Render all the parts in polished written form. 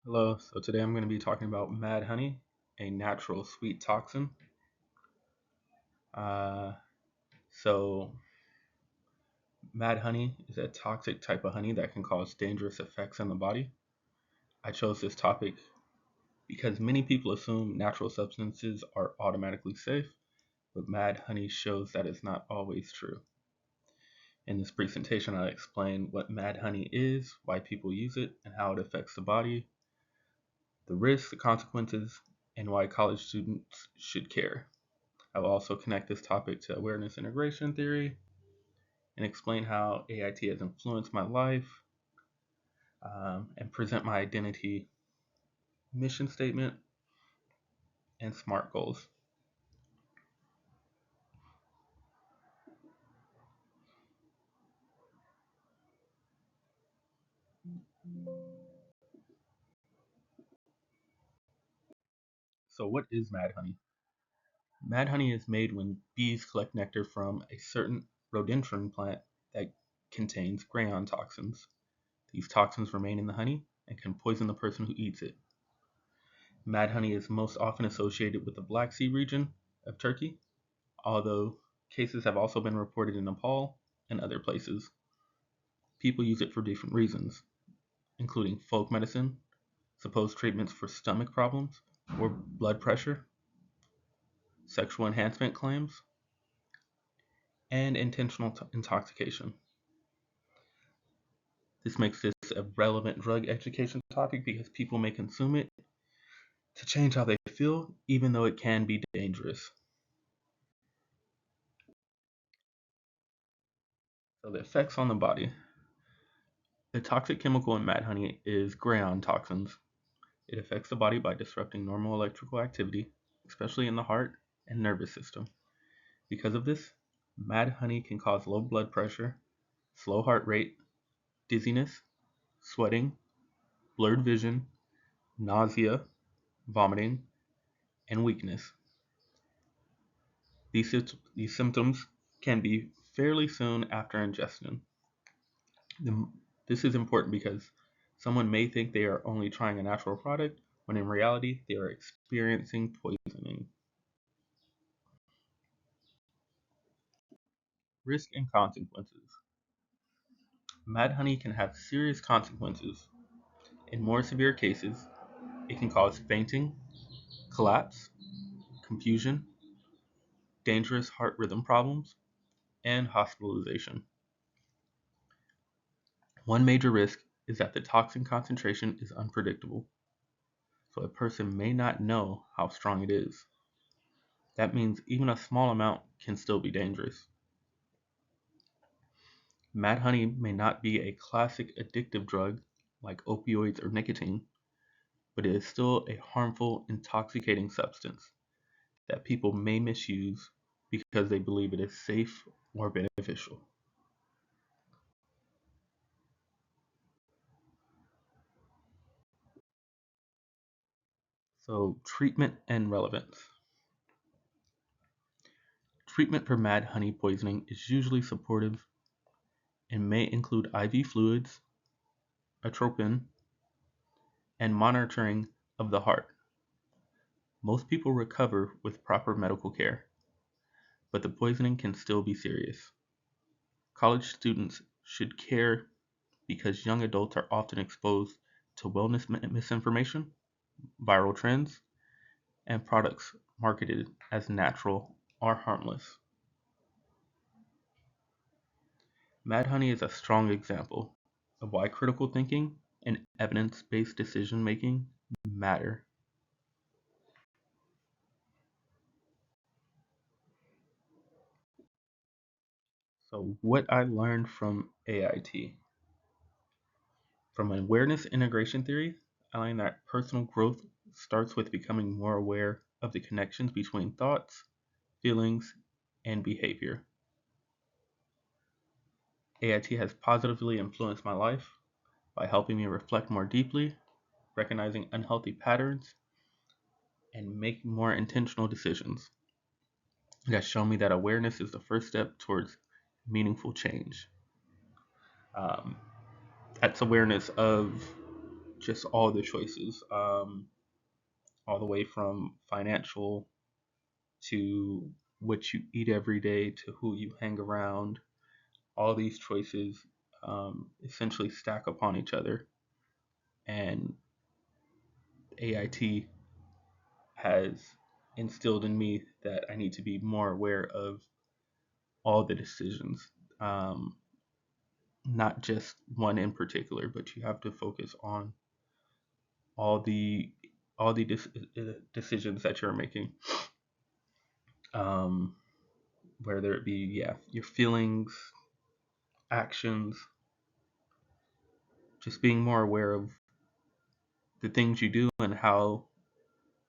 Hello, so today I'm going to be talking about mad honey, a natural sweet toxin. Uh, so, mad honey is a toxic type of honey that can cause dangerous effects in the body. I chose this topic because many people assume natural substances are automatically safe, but mad honey shows that is not always true. In this presentation, I'll explain what mad honey is, why people use it, and how it affects the body, the risks, the consequences, and why college students should care. I will also connect this topic to awareness integration theory and explain how AIT has influenced my life, and present my identity, mission statement, and SMART goals. So, what is mad honey? Mad honey is made when bees collect nectar from a certain rhododendron plant that contains grayon toxins. These toxins remain in the honey and can poison the person who eats it. Mad honey is most often associated with the Black Sea region of Turkey, although cases have also been reported in Nepal and other places. People use it for different reasons, including folk medicine, supposed treatments for stomach problems or blood pressure, sexual enhancement claims, and intentional intoxication. This makes this a relevant drug education topic because people may consume it to change how they feel, even though it can be dangerous. So, the effects on the body. The toxic chemical in mad honey is grayon toxins. It affects the body by disrupting normal electrical activity, especially in the heart and nervous system. Because of this, mad honey can cause low blood pressure, slow heart rate, dizziness, sweating, blurred vision, nausea, vomiting, and weakness. These symptoms can be fairly soon after ingestion. This is important because someone may think they are only trying a natural product when in reality they are experiencing poisoning. Risk and consequences. Mad honey can have serious consequences. In more severe cases, it can cause fainting, collapse, confusion, dangerous heart rhythm problems, and hospitalization. One major risk is that the toxin concentration is unpredictable, so a person may not know how strong it is. That means even a small amount can still be dangerous. Mad honey may not be a classic addictive drug like opioids or nicotine, but it is still a harmful, intoxicating substance that people may misuse because they believe it is safe or beneficial. So, treatment and relevance. Treatment for mad honey poisoning is usually supportive and may include IV fluids, atropine, and monitoring of the heart. Most people recover with proper medical care, but the poisoning can still be serious. College students should care because young adults are often exposed to wellness misinformation, viral trends, and products marketed as natural are harmless. Mad honey is a strong example of why critical thinking and evidence based decision making matter. So, what I learned from AIT. From awareness integration theory, I learned that personal growth starts with becoming more aware of the connections between thoughts, feelings, and behavior. AIT has positively influenced my life by helping me reflect more deeply, recognizing unhealthy patterns, and making more intentional decisions. It has shown me that awareness is the first step towards meaningful change. Um, that's awareness of just all the choices, all the way from financial to what you eat every day to who you hang around. All these choices essentially stack upon each other, and AIT has instilled in me that I need to be more aware of all the decisions, um, not just one in particular, but you have to focus on all the decisions that you're making, um, whether it be your feelings, actions, just being more aware of the things you do and how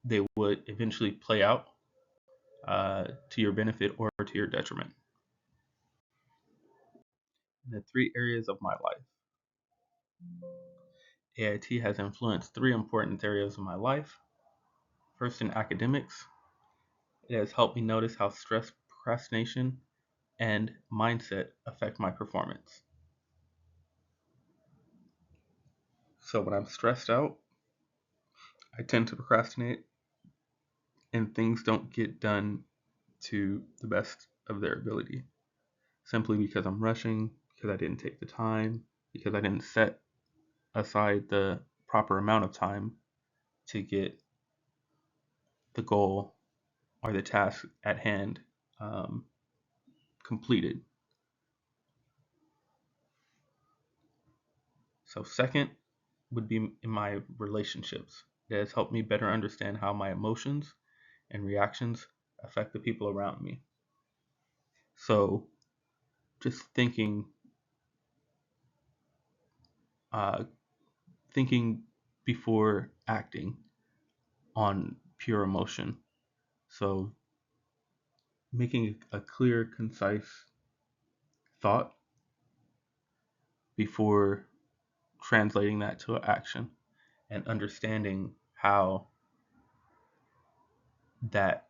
they would eventually play out to your benefit or to your detriment. In the three areas of my life, AIT has influenced three important areas of my life. First, in academics, it has helped me notice how stress, procrastination, and mindset affect my performance. So when I'm stressed out, I tend to procrastinate and things don't get done to the best of their ability, simply because I'm rushing, because I didn't take the time, because I didn't set aside the proper amount of time to get the goal or the task at hand um, completed. So, second would be in my relationships. It has helped me better understand how my emotions and reactions affect the people around me. So, just uh, thinking before acting on pure emotion. So, making a clear, concise thought before translating that to action and understanding how that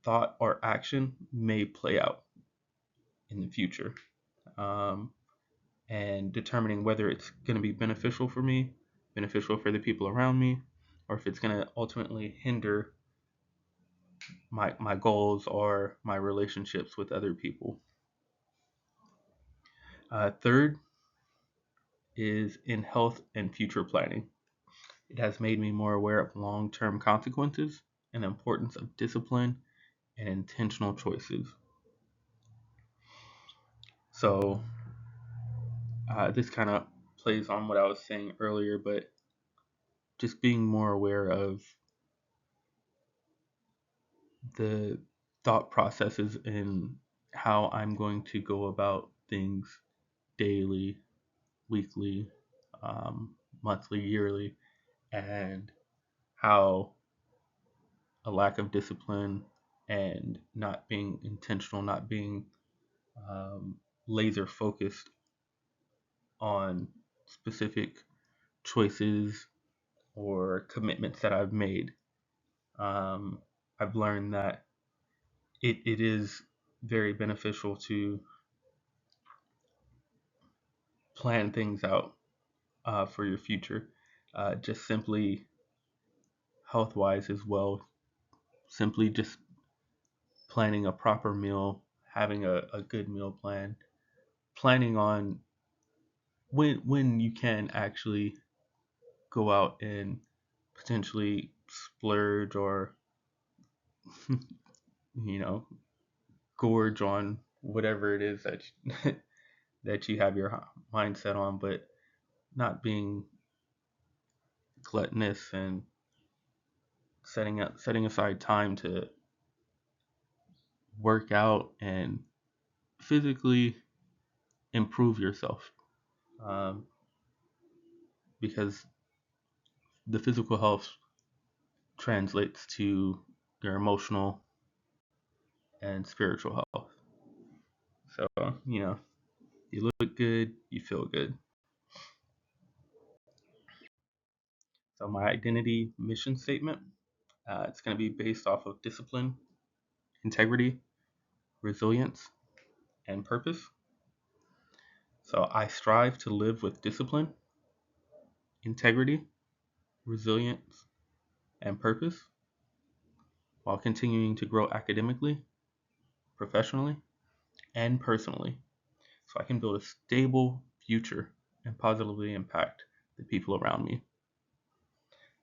thought or action may play out in the future, um, and determining whether it's going to be beneficial for me, beneficial for the people around me, or if it's going to ultimately hinder my goals or my relationships with other people. Third is in health and future planning. It has made me more aware of long-term consequences and the importance of discipline and intentional choices. So this kind of plays on what I was saying earlier, but just being more aware of the thought processes and how I'm going to go about things daily, weekly, monthly, yearly, and how a lack of discipline and not being intentional, not being um, laser focused on specific choices or commitments that I've made. Um, I've learned that it is very beneficial to plan things out for your future, just simply health wise as well. Simply just planning a proper meal, having a good meal plan, planning on when you can actually go out and potentially splurge or you know gorge on whatever it is that that you have your mindset on, but not being gluttonous and setting aside time to work out and physically improve yourself, um, because the physical health translates to your emotional and spiritual health. So you look good, you feel good. So my identity mission statement, it's going to be based off of discipline, integrity, resilience, and purpose. So I strive to live with discipline, integrity, resilience, and purpose while continuing to grow academically, professionally, and personally so I can build a stable future and positively impact the people around me.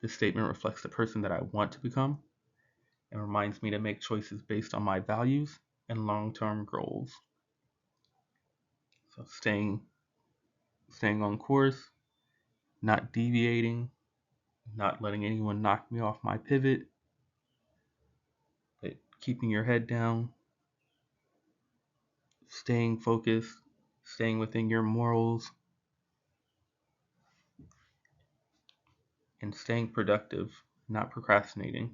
This statement reflects the person that I want to become and reminds me to make choices based on my values and long-term goals. So staying on course, not deviating, not letting anyone knock me off my pivot, but keeping your head down, staying focused, staying within your morals, and staying productive, not procrastinating,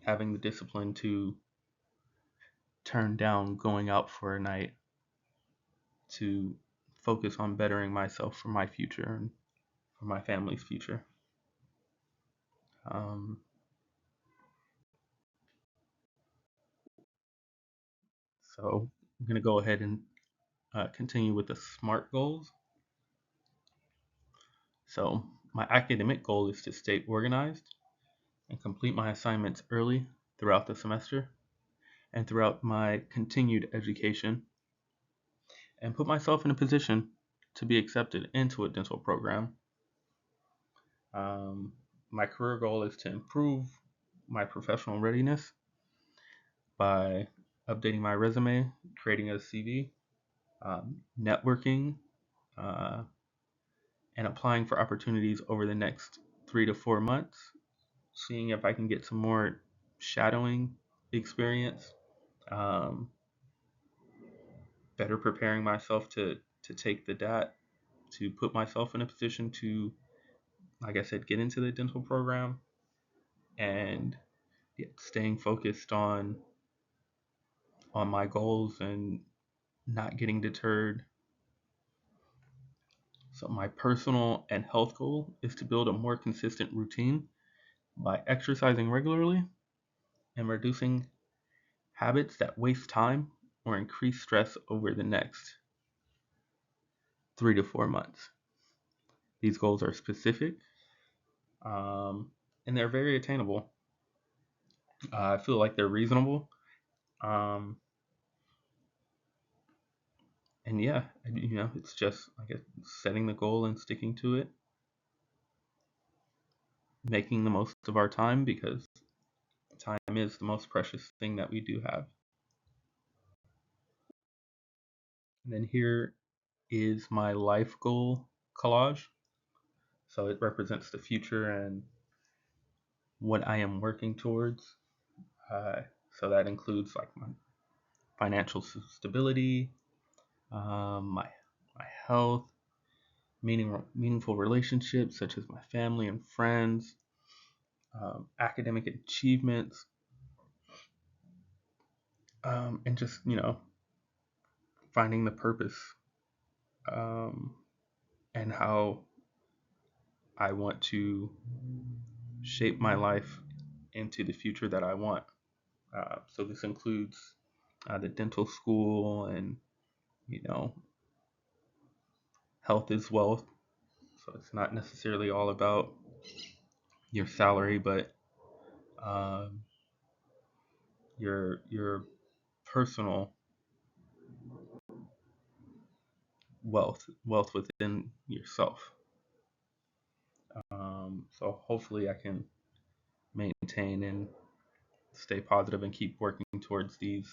having the discipline to turn down going out for a night to focus on bettering myself for my future and for my family's future. Um, so I'm going to go ahead and continue with the SMART goals. So my academic goal is to stay organized and complete my assignments early throughout the semester and throughout my continued education and put myself in a position to be accepted into a dental program. My career goal is to improve my professional readiness by updating my resume, creating a CV, networking, uh, and applying for opportunities over the next 3 to 4 months, seeing if I can get some more shadowing experience, um, better preparing myself to take the DAT, to put myself in a position to, like I said, get into the dental program, and staying focused on my goals and not getting deterred. So my personal and health goal is to build a more consistent routine by exercising regularly and reducing habits that waste time or increase stress over the next 3 to 4 months. These goals are specific, and they're very attainable. I feel like they're reasonable. Um, and yeah, it's just, I guess, setting the goal and sticking to it, making the most of our time because time is the most precious thing that we do have. And then here is my life goal collage. So it represents the future and what I am working towards. Uh, so that includes like my financial stability, my health, meaningful relationships such as my family and friends, academic achievements, and just finding the purpose, um, and how I want to shape my life into the future that I want. So this includes the dental school and you know health is wealth. So it's not necessarily all about your salary, but um, your personal wealth within yourself. So hopefully I can maintain and stay positive and keep working towards these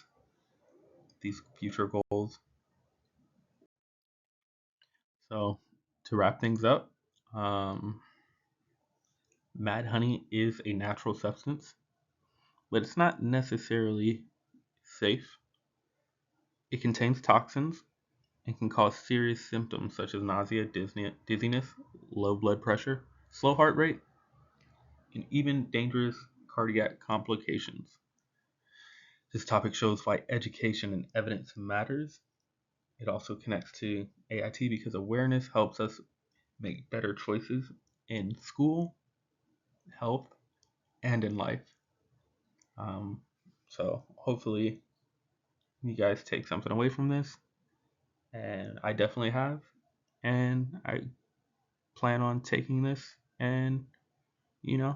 future goals. So to wrap things up, um, mad honey is a natural substance, but it's not necessarily safe. It contains toxins and can cause serious symptoms such as nausea, dizziness, low blood pressure, slow heart rate, and even dangerous cardiac complications. This topic shows why education and evidence matters. It also connects to AIT because awareness helps us make better choices in school, health, and in life. Um, so hopefully you guys take something away from this, and I definitely have. And I plan on taking this and, you know,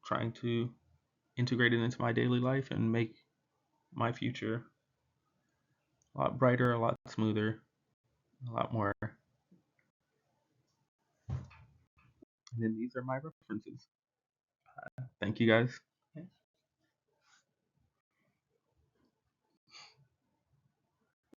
trying to integrate it into my daily life and make my future a lot brighter, a lot smoother, a lot more. And then these are my references. Thank you guys.